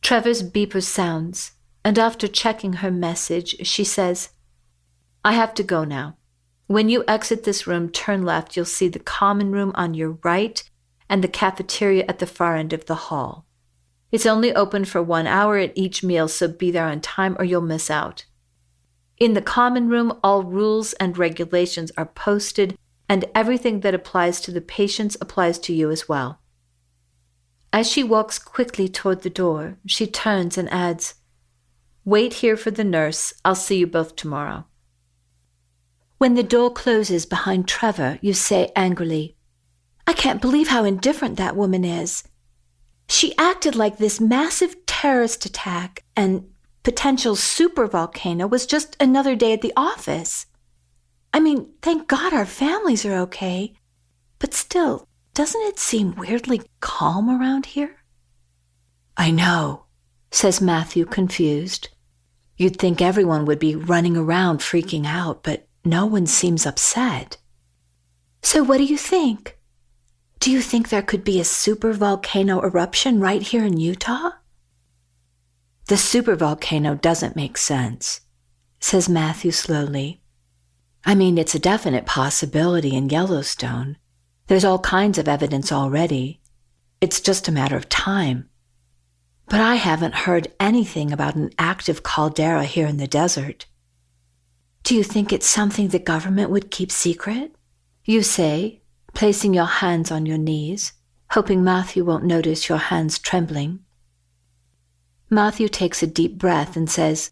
Trevor's beeper sounds, and after checking her message, she says, "I have to go now. When you exit this room, turn left. You'll see the common room on your right and the cafeteria at the far end of the hall. It's only open for 1 hour at each meal, so be there on time or you'll miss out. In the common room, all rules and regulations are posted, and everything that applies to the patients applies to you as well." As she walks quickly toward the door, she turns and adds, "Wait here for the nurse. I'll see you both tomorrow." When the door closes behind Trevor, you say angrily, "I can't believe how indifferent that woman is. She acted like this massive terrorist attack and potential supervolcano was just another day at the office. I mean, thank God our families are okay, but still, doesn't it seem weirdly calm around here?" "I know," says Matthew, confused. "You'd think everyone would be running around freaking out, but no one seems upset." "So what do you think? Do you think there could be a supervolcano eruption right here in Utah?" "The supervolcano doesn't make sense," says Matthew slowly. "I mean, it's a definite possibility in Yellowstone. There's all kinds of evidence already. It's just a matter of time. But I haven't heard anything about an active caldera here in the desert." "Do you think it's something the government would keep secret?" you say, placing your hands on your knees, hoping Matthew won't notice your hands trembling. Matthew takes a deep breath and says,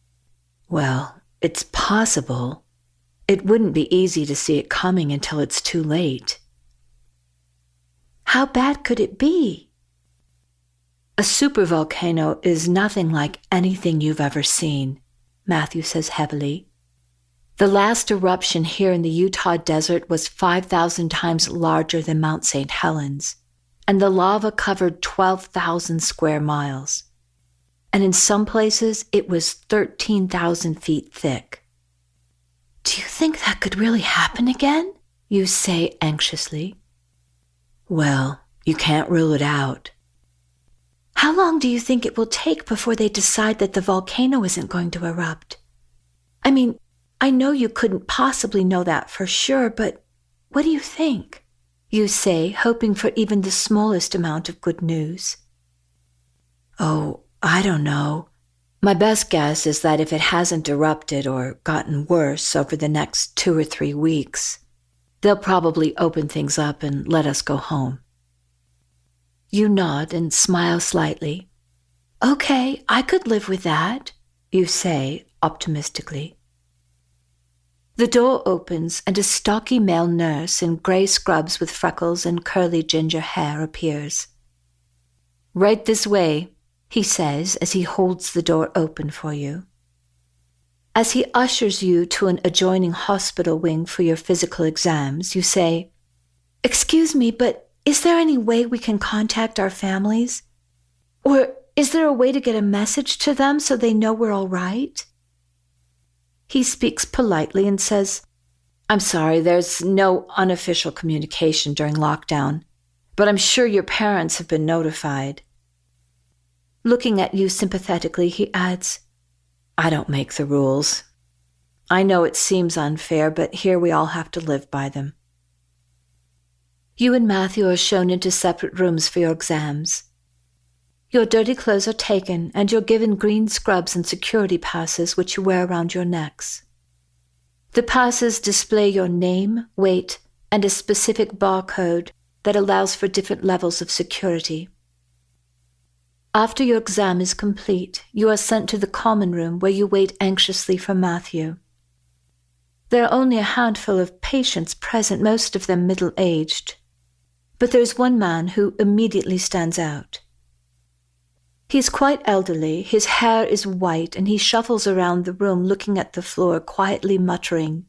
"Well, it's possible. It wouldn't be easy to see it coming until it's too late." "How bad could it be?" "A supervolcano is nothing like anything you've ever seen," Matthew says heavily. "The last eruption here in the Utah desert was 5,000 times larger than Mount St. Helens, and the lava covered 12,000 square miles. And in some places, it was 13,000 feet thick." "Do you think that could really happen again?" you say anxiously. "Well, you can't rule it out." "How long do you think it will take before they decide that the volcano isn't going to erupt? I mean, I know you couldn't possibly know that for sure, but what do you think?" you say, hoping for even the smallest amount of good news. "Oh, I don't know. My best guess is that if it hasn't erupted or gotten worse over the next 2 or 3 weeks, they'll probably open things up and let us go home." You nod and smile slightly. "Okay, I could live with that," you say optimistically. The door opens and a stocky male nurse in gray scrubs with freckles and curly ginger hair appears. "Right this way," he says as he holds the door open for you. As he ushers you to an adjoining hospital wing for your physical exams, you say, "Excuse me, but is there any way we can contact our families? Or is there a way to get a message to them so they know we're all right?" He speaks politely and says, "I'm sorry, there's no unofficial communication during lockdown, but I'm sure your parents have been notified." Looking at you sympathetically, he adds, "I don't make the rules. I know it seems unfair, but here we all have to live by them." You and Matthew are shown into separate rooms for your exams. Your dirty clothes are taken, and you're given green scrubs and security passes which you wear around your necks. The passes display your name, weight, and a specific barcode that allows for different levels of security. After your exam is complete, you are sent to the common room where you wait anxiously for Matthew. There are only a handful of patients present, most of them middle-aged, but there's one man who immediately stands out. He's quite elderly, his hair is white, and he shuffles around the room looking at the floor, quietly muttering,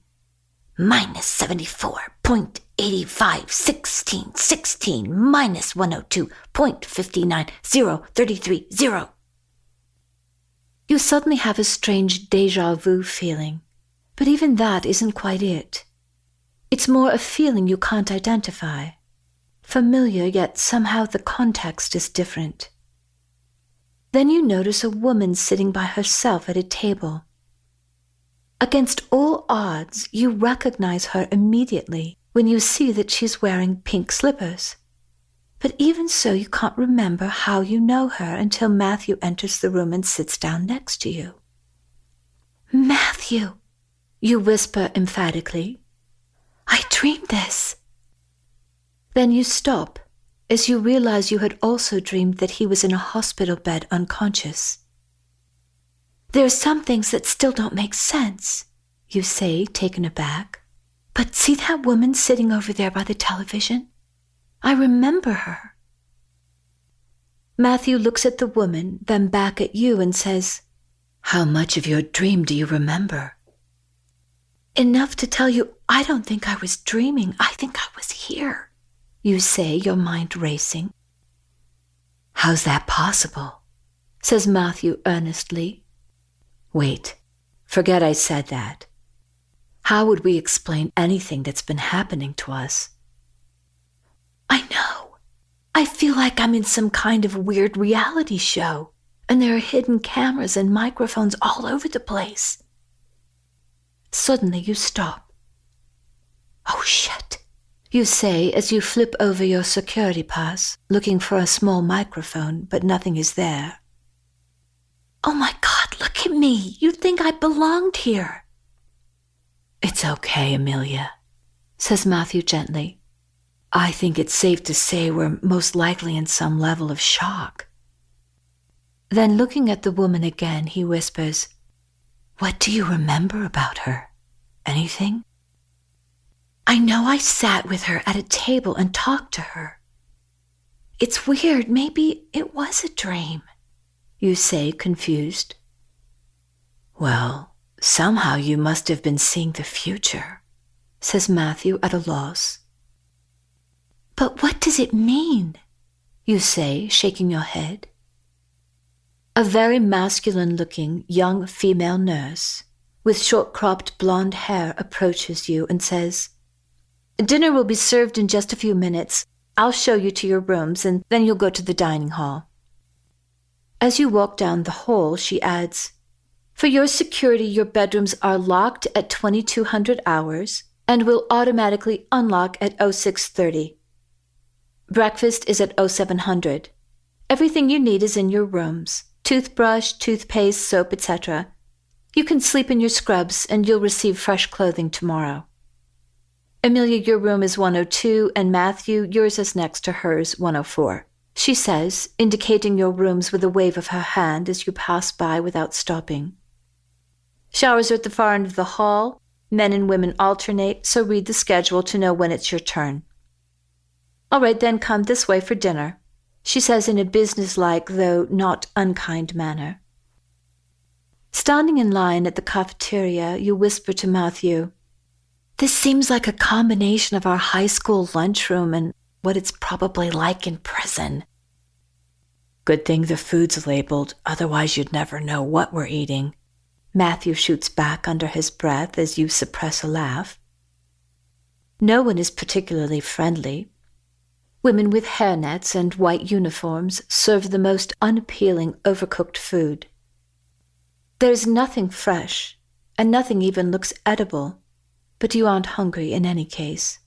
"Minus 74.85, 16, minus 102.59, 033, 0. You suddenly have a strange déjà vu feeling, but even that isn't quite it. It's more a feeling you can't identify. Familiar, yet somehow the context is different. Then you notice a woman sitting by herself at a table. Against all odds, you recognize her immediately when you see that she's wearing pink slippers. But even so, you can't remember how you know her until Matthew enters the room and sits down next to you. "Matthew," you whisper emphatically, "I dreamed this." Then you stop as you realize you had also dreamed that he was in a hospital bed unconscious. "There are some things that still don't make sense," you say, taken aback. "But see that woman sitting over there by the television? I remember her." Matthew looks at the woman, then back at you and says, "How much of your dream do you remember?" "Enough to tell you I don't think I was dreaming. I think I was here," you say, your mind racing. "How's that possible?" says Matthew earnestly. "Wait, forget I said that. How would we explain anything that's been happening to us?" "I know. I feel like I'm in some kind of weird reality show, and there are hidden cameras and microphones all over the place." Suddenly you stop. "Oh shit," you say as you flip over your security pass, looking for a small microphone, but nothing is there. "Oh my God, look at me. You'd think I belonged here." "It's okay, Amelia," says Matthew gently. "I think it's safe to say we're most likely in some level of shock." Then looking at the woman again, he whispers, "What do you remember about her? Anything?" "I know I sat with her at a table and talked to her. It's weird, maybe it was a dream," you say, confused. "Well, somehow you must have been seeing the future," says Matthew at a loss. "But what does it mean?" you say, shaking your head. A very masculine-looking young female nurse with short-cropped blonde hair approaches you and says, "Dinner will be served in just a few minutes. I'll show you to your rooms, and then you'll go to the dining hall." As you walk down the hall, she adds, "For your security, your bedrooms are locked at 2200 hours and will automatically unlock at 0630. Breakfast is at 0700. Everything you need is in your rooms. Toothbrush, toothpaste, soap, etc. You can sleep in your scrubs and you'll receive fresh clothing tomorrow. Amelia, your room is 102, and Matthew, yours is next to hers, 104. She says, indicating your rooms with a wave of her hand as you pass by without stopping. Showers are at the far end of the hall. Men and women alternate, so read the schedule to know when it's your turn. All right, then come this way for dinner, she says in a businesslike, though not unkind manner. Standing in line at the cafeteria, you whisper to Matthew, "This seems like a combination of our high school lunchroom and what it's probably like in prison." "Good thing the food's labeled, otherwise you'd never know what we're eating," Matthew shoots back under his breath as you suppress a laugh. No one is particularly friendly. Women with hairnets and white uniforms serve the most unappealing, overcooked food. There's nothing fresh, and nothing even looks edible, but you aren't hungry in any case.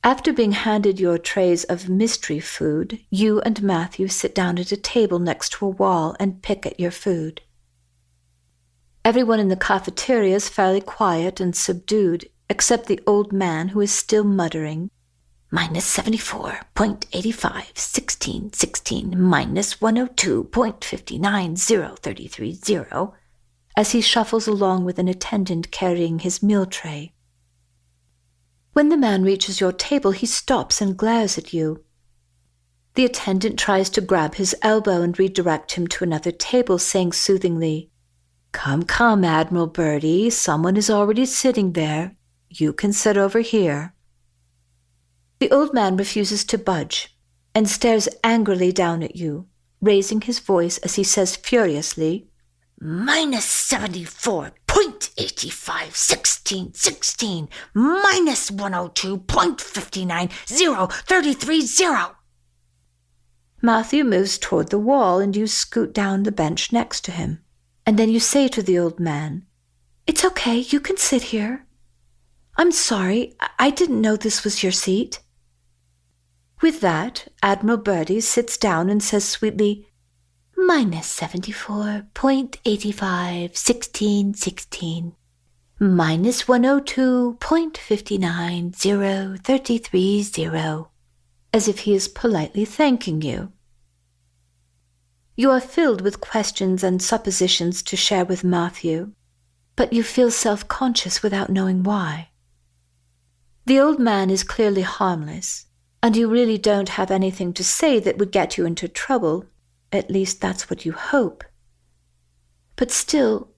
After being handed your trays of mystery food, you and Matthew sit down at a table next to a wall and pick at your food. Everyone in the cafeteria is fairly quiet and subdued, except the old man who is still muttering, minus 74.85, 16, minus 102.59, 033, as he shuffles along with an attendant carrying his meal tray. When the man reaches your table, he stops and glares at you. The attendant tries to grab his elbow and redirect him to another table, saying soothingly, Come, Admiral Birdie, someone is already sitting there. You can sit over here." The old man refuses to budge and stares angrily down at you, raising his voice as he says furiously, minus 74.85, 16, minus 102.59, 033. Matthew moves toward the wall and you scoot down the bench next to him. And then you say to the old man, "It's okay, you can sit here. I'm sorry, I didn't know this was your seat." With that, Admiral Birdie sits down and says sweetly, "Minus 74.851616. Minus 102.590033, as if he is politely thanking you. You are filled with questions and suppositions to share with Matthew, but you feel self-conscious without knowing why. The old man is clearly harmless, and you really don't have anything to say that would get you into trouble. At least that's what you hope. But still,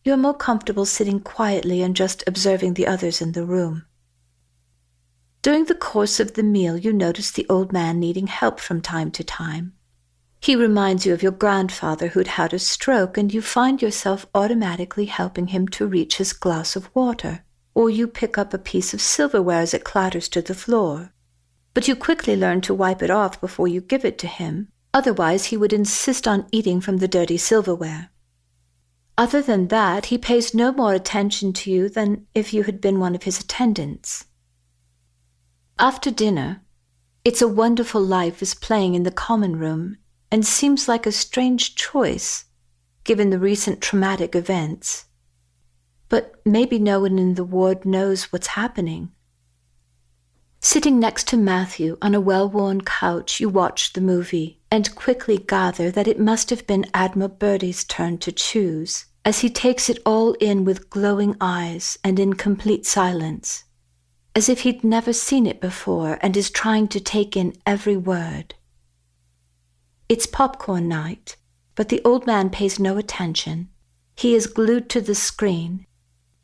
you're more comfortable sitting quietly and just observing the others in the room. During the course of the meal, you notice the old man needing help from time to time. He reminds you of your grandfather who'd had a stroke, and you find yourself automatically helping him to reach his glass of water, or you pick up a piece of silverware as it clatters to the floor. But you quickly learn to wipe it off before you give it to him, otherwise he would insist on eating from the dirty silverware. Other than that, he pays no more attention to you than if you had been one of his attendants. After dinner, It's a Wonderful Life is playing in the common room and seems like a strange choice, given the recent traumatic events. But maybe no one in the ward knows what's happening. Sitting next to Matthew on a well-worn couch, you watch the movie and quickly gather that it must have been Admiral Birdie's turn to choose, as he takes it all in with glowing eyes and in complete silence, as if he'd never seen it before and is trying to take in every word. It's popcorn night, but the old man pays no attention. He is glued to the screen,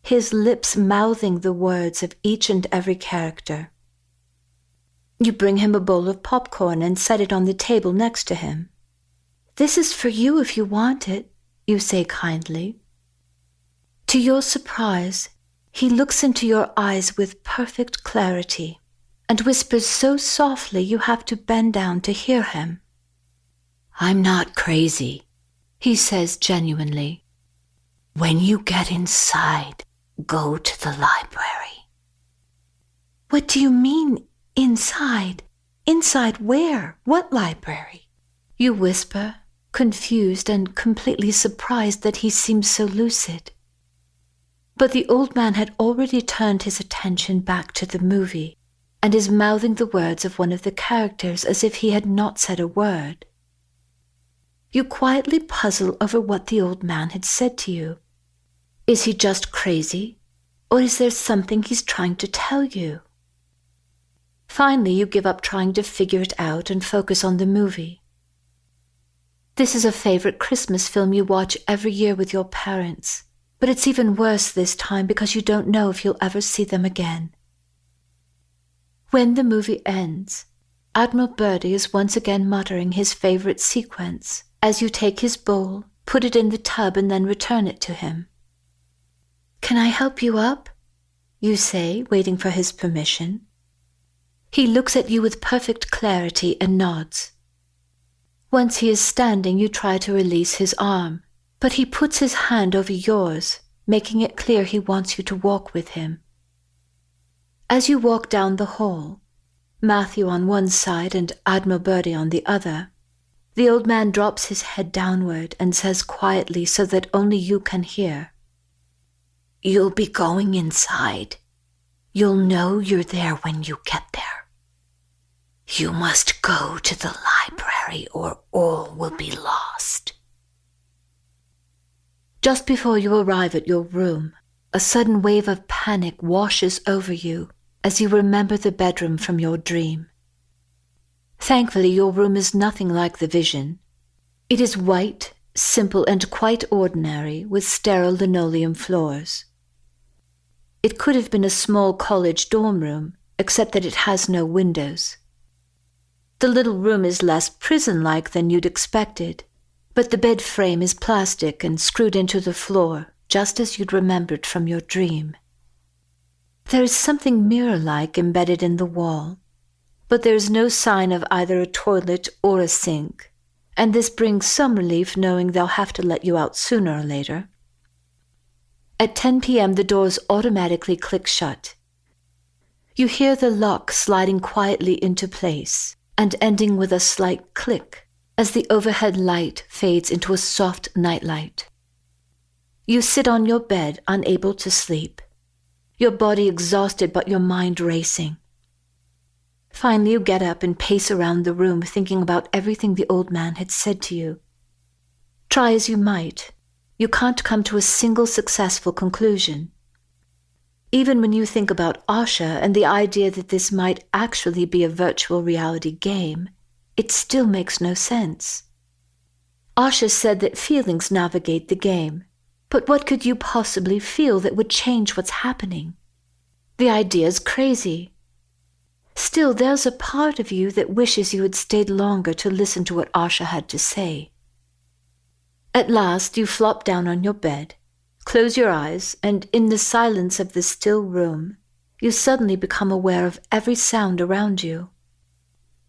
his lips mouthing the words of each and every character. You bring him a bowl of popcorn and set it on the table next to him. "This is for you if you want it," you say kindly. To your surprise, he looks into your eyes with perfect clarity and whispers so softly you have to bend down to hear him. "I'm not crazy," he says genuinely. "When you get inside, go to the library." "What do you mean, inside? Inside where? What library?" you whisper, confused and completely surprised that he seems so lucid. But the old man had already turned his attention back to the movie and is mouthing the words of one of the characters as if he had not said a word. You quietly puzzle over what the old man had said to you. Is he just crazy, or is there something he's trying to tell you? Finally, you give up trying to figure it out and focus on the movie. This is a favorite Christmas film you watch every year with your parents, but it's even worse this time because you don't know if you'll ever see them again. When the movie ends, Admiral Birdie is once again muttering his favorite sequence as you take his bowl, put it in the tub, and then return it to him. "Can I help you up?" you say, waiting for his permission. He looks at you with perfect clarity and nods. Once he is standing, you try to release his arm, but he puts his hand over yours, making it clear he wants you to walk with him. As you walk down the hall, Matthew on one side and Admiral Birdie on the other, the old man drops his head downward and says quietly so that only you can hear, "You'll be going inside. You'll know you're there when you get there. You must go to the library or all will be lost." Just before you arrive at your room, a sudden wave of panic washes over you as you remember the bedroom from your dream. Thankfully, your room is nothing like the vision. It is white, simple, and quite ordinary, with sterile linoleum floors. It could have been a small college dorm room, except that it has no windows. The little room is less prison-like than you'd expected, but the bed frame is plastic and screwed into the floor, just as you'd remembered from your dream. There is something mirror-like embedded in the wall, but there's no sign of either a toilet or a sink, and this brings some relief knowing they'll have to let you out sooner or later. At 10 p.m., the doors automatically click shut. You hear the lock sliding quietly into place and ending with a slight click as the overhead light fades into a soft nightlight. You sit on your bed, unable to sleep, your body exhausted but your mind racing. Finally, you get up and pace around the room thinking about everything the old man had said to you. Try as you might, you can't come to a single successful conclusion. Even when you think about Asha and the idea that this might actually be a virtual reality game, it still makes no sense. Asha said that feelings navigate the game, but what could you possibly feel that would change what's happening? The idea's crazy. Still, there's a part of you that wishes you had stayed longer to listen to what Asha had to say. At last, you flop down on your bed, close your eyes, and in the silence of the still room, you suddenly become aware of every sound around you.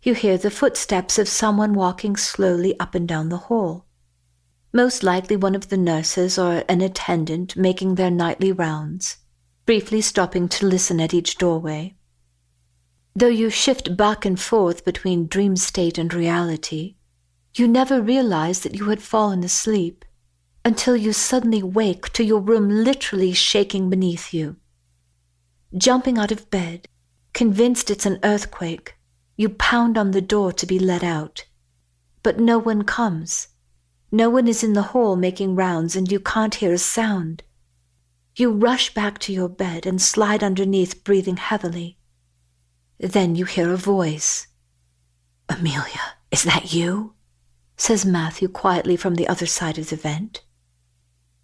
You hear the footsteps of someone walking slowly up and down the hall. Most likely one of the nurses or an attendant making their nightly rounds, briefly stopping to listen at each doorway. Though you shift back and forth between dream state and reality, you never realize that you had fallen asleep until you suddenly wake to your room literally shaking beneath you. Jumping out of bed, convinced it's an earthquake, you pound on the door to be let out. But no one comes. No one is in the hall making rounds and you can't hear a sound. You rush back to your bed and slide underneath, breathing heavily. Then you hear a voice. "Amelia, is that you?" says Matthew quietly from the other side of the vent.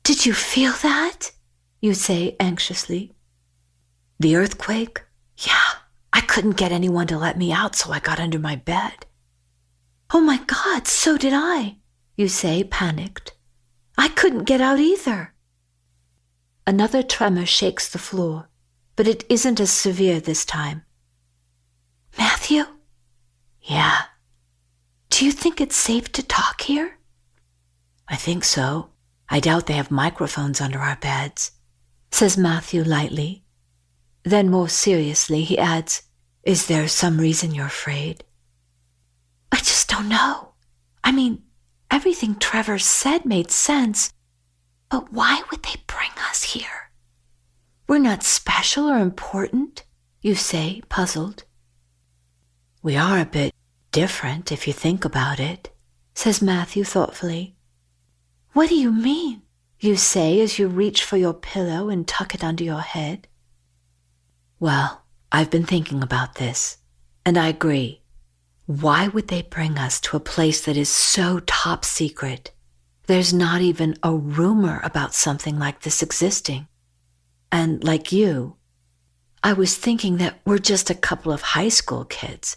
"Did you feel that?" you say anxiously. "The earthquake? Yeah, I couldn't get anyone to let me out, so I got under my bed." "Oh my God, so did I," you say, panicked. "I couldn't get out either." Another tremor shakes the floor, but it isn't as severe this time. "Matthew?" "Yeah." "Do you think it's safe to talk here?" "I think so. I doubt they have microphones under our beds," says Matthew lightly. Then more seriously he adds, "Is there some reason you're afraid?" "I just don't know. I mean, everything Trevor said made sense, but why would they bring us here? We're not special or important," you say, puzzled. "We are a bit different if you think about it," says Matthew thoughtfully. "What do you mean?" you say as you reach for your pillow and tuck it under your head. "Well, I've been thinking about this, and I agree. Why would they bring us to a place that is so top secret? There's not even a rumor about something like this existing. And like you, I was thinking that we're just a couple of high school kids.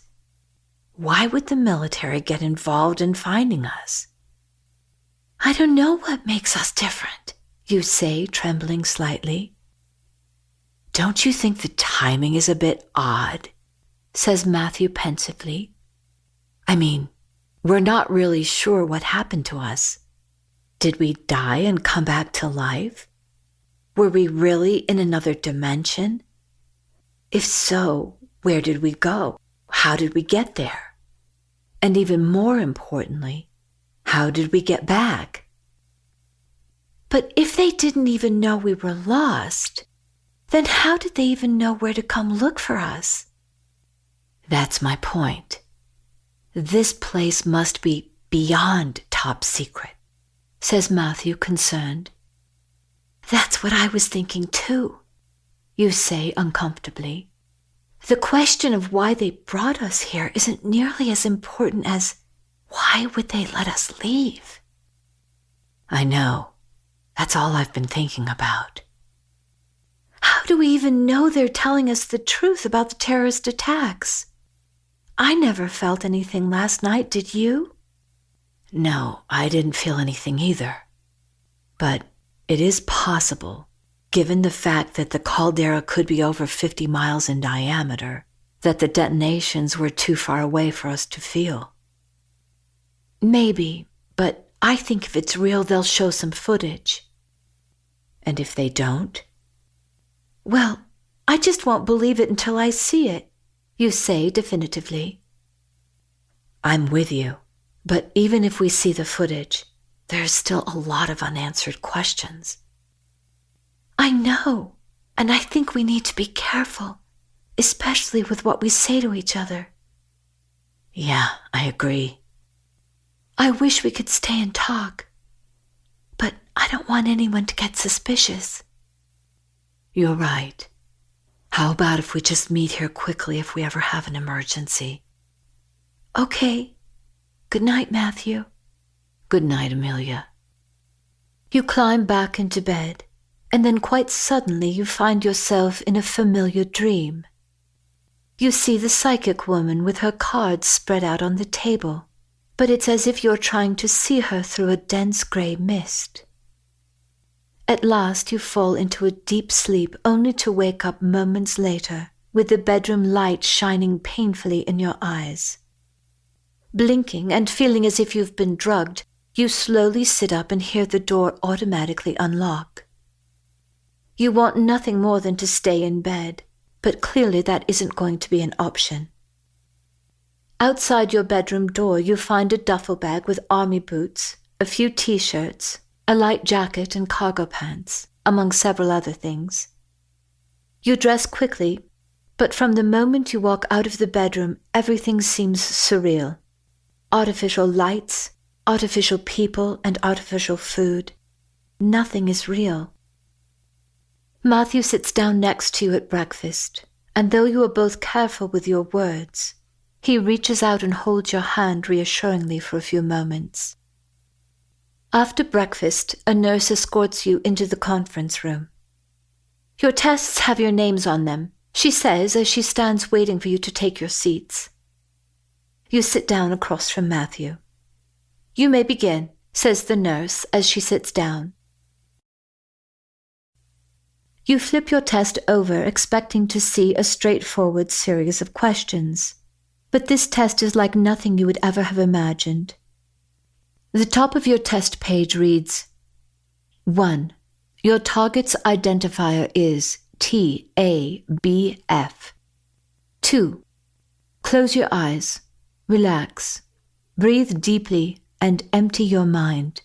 Why would the military get involved in finding us?" "I don't know what makes us different," you say, trembling slightly. "Don't you think the timing is a bit odd?" says Matthew pensively. "I mean, we're not really sure what happened to us. Did we die and come back to life? Were we really in another dimension? If so, where did we go? How did we get there? And even more importantly, how did we get back? But if they didn't even know we were lost, then how did they even know where to come look for us?" "That's my point. This place must be beyond top secret," says Matthew, concerned. "That's what I was thinking too," you say uncomfortably. "The question of why they brought us here isn't nearly as important as why would they let us leave?" "I know. That's all I've been thinking about." "How do we even know they're telling us the truth about the terrorist attacks? I never felt anything last night, did you?" "No, I didn't feel anything either. But it is possible, given the fact that the caldera could be over 50 miles in diameter, that the detonations were too far away for us to feel. Maybe, but I think if it's real, they'll show some footage. And if they don't? Well, I just won't believe it until I see it, you say definitively. I'm with you, but even if we see the footage, there's still a lot of unanswered questions. I know, and I think we need to be careful, especially with what we say to each other. Yeah, I agree. I wish we could stay and talk, but I don't want anyone to get suspicious. You're right. How about if we just meet here quickly if we ever have an emergency? Okay. Good night, Matthew. Good night, Amelia. You climb back into bed, and then quite suddenly you find yourself in a familiar dream. You see the psychic woman with her cards spread out on the table, but it's as if you're trying to see her through a dense gray mist. At last you fall into a deep sleep only to wake up moments later with the bedroom light shining painfully in your eyes. Blinking and feeling as if you've been drugged, you slowly sit up and hear the door automatically unlock. You want nothing more than to stay in bed, but clearly that isn't going to be an option. Outside your bedroom door, you find a duffel bag with army boots, a few t-shirts, a light jacket and cargo pants, among several other things. You dress quickly, but from the moment you walk out of the bedroom, everything seems surreal. Artificial lights, artificial people, and artificial food. Nothing is real. Matthew sits down next to you at breakfast, and though you are both careful with your words, he reaches out and holds your hand reassuringly for a few moments. After breakfast, a nurse escorts you into the conference room. Your tests have your names on them, she says as she stands waiting for you to take your seats. You sit down across from Matthew. You may begin, says the nurse as she sits down. You flip your test over, expecting to see a straightforward series of questions. But this test is like nothing you would ever have imagined. The top of your test page reads, 1. Your target's identifier is TABF. 2. Close your eyes, relax, breathe deeply, and empty your mind.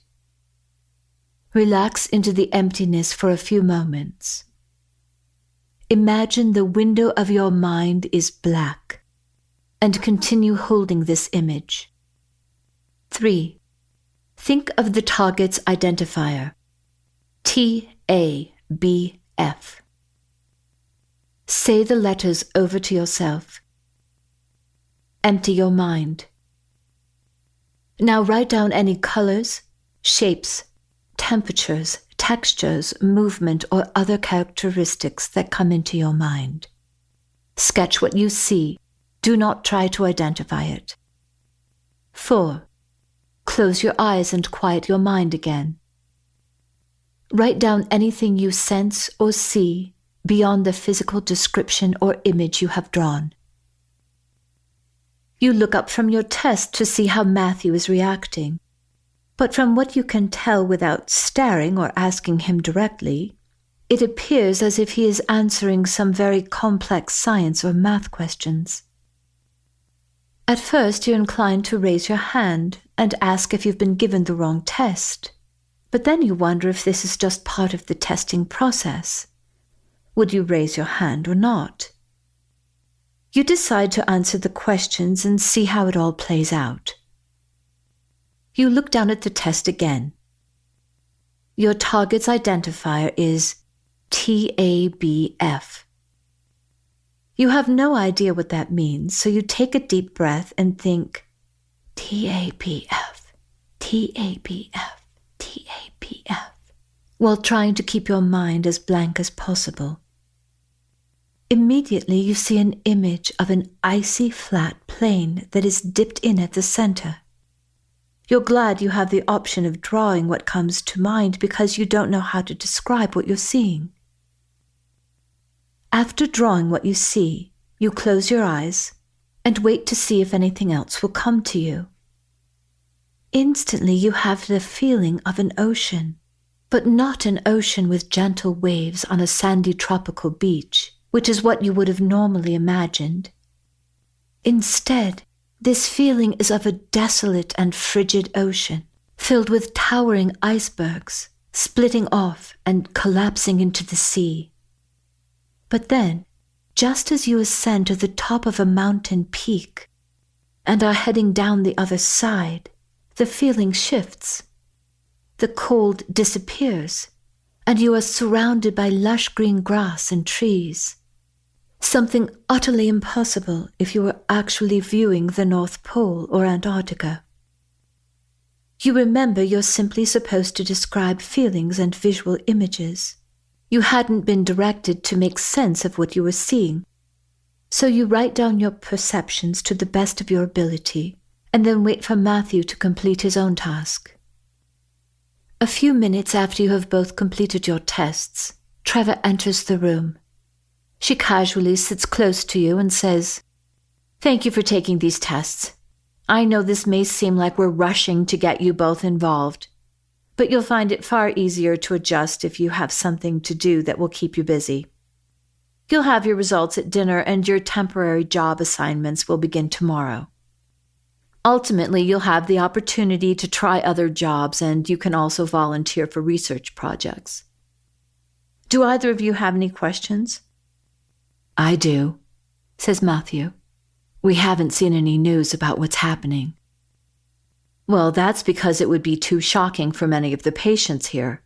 Relax into the emptiness for a few moments. Imagine the window of your mind is black, and continue holding this image. 3. Think of the target's identifier, TABF. Say the letters over to yourself. Empty your mind. Now write down any colors, shapes, temperatures, textures, movement, or other characteristics that come into your mind. Sketch what you see. Do not try to identify it. 4. Close your eyes and quiet your mind again. Write down anything you sense or see beyond the physical description or image you have drawn. You look up from your test to see how Matthew is reacting, but from what you can tell without staring or asking him directly, it appears as if he is answering some very complex science or math questions. At first, you're inclined to raise your hand and ask if you've been given the wrong test, but then you wonder if this is just part of the testing process. Would you raise your hand or not? You decide to answer the questions and see how it all plays out. You look down at the test again. Your target's identifier is TABF. You have no idea what that means, so you take a deep breath and think, TABF, TABF, TABF, while trying to keep your mind as blank as possible. Immediately you see an image of an icy flat plain that is dipped in at the center. You're glad you have the option of drawing what comes to mind because you don't know how to describe what you're seeing. After drawing what you see, you close your eyes and wait to see if anything else will come to you. Instantly you have the feeling of an ocean, but not an ocean with gentle waves on a sandy tropical beach, which is what you would have normally imagined. Instead, this feeling is of a desolate and frigid ocean, filled with towering icebergs, splitting off and collapsing into the sea. But then, just as you ascend to the top of a mountain peak and are heading down the other side, the feeling shifts. The cold disappears, and you are surrounded by lush green grass and trees. Something utterly impossible if you were actually viewing the North Pole or Antarctica. You remember you're simply supposed to describe feelings and visual images. You hadn't been directed to make sense of what you were seeing. So you write down your perceptions to the best of your ability, and then wait for Matthew to complete his own task. A few minutes after you have both completed your tests, Trevor enters the room. She casually sits close to you and says, "Thank you for taking these tests. I know this may seem like we're rushing to get you both involved, but you'll find it far easier to adjust if you have something to do that will keep you busy. You'll have your results at dinner, and your temporary job assignments will begin tomorrow. Ultimately, you'll have the opportunity to try other jobs, and you can also volunteer for research projects. Do either of you have any questions?" "I do," says Matthew. "We haven't seen any news about what's happening." "Well, that's because it would be too shocking for many of the patients here.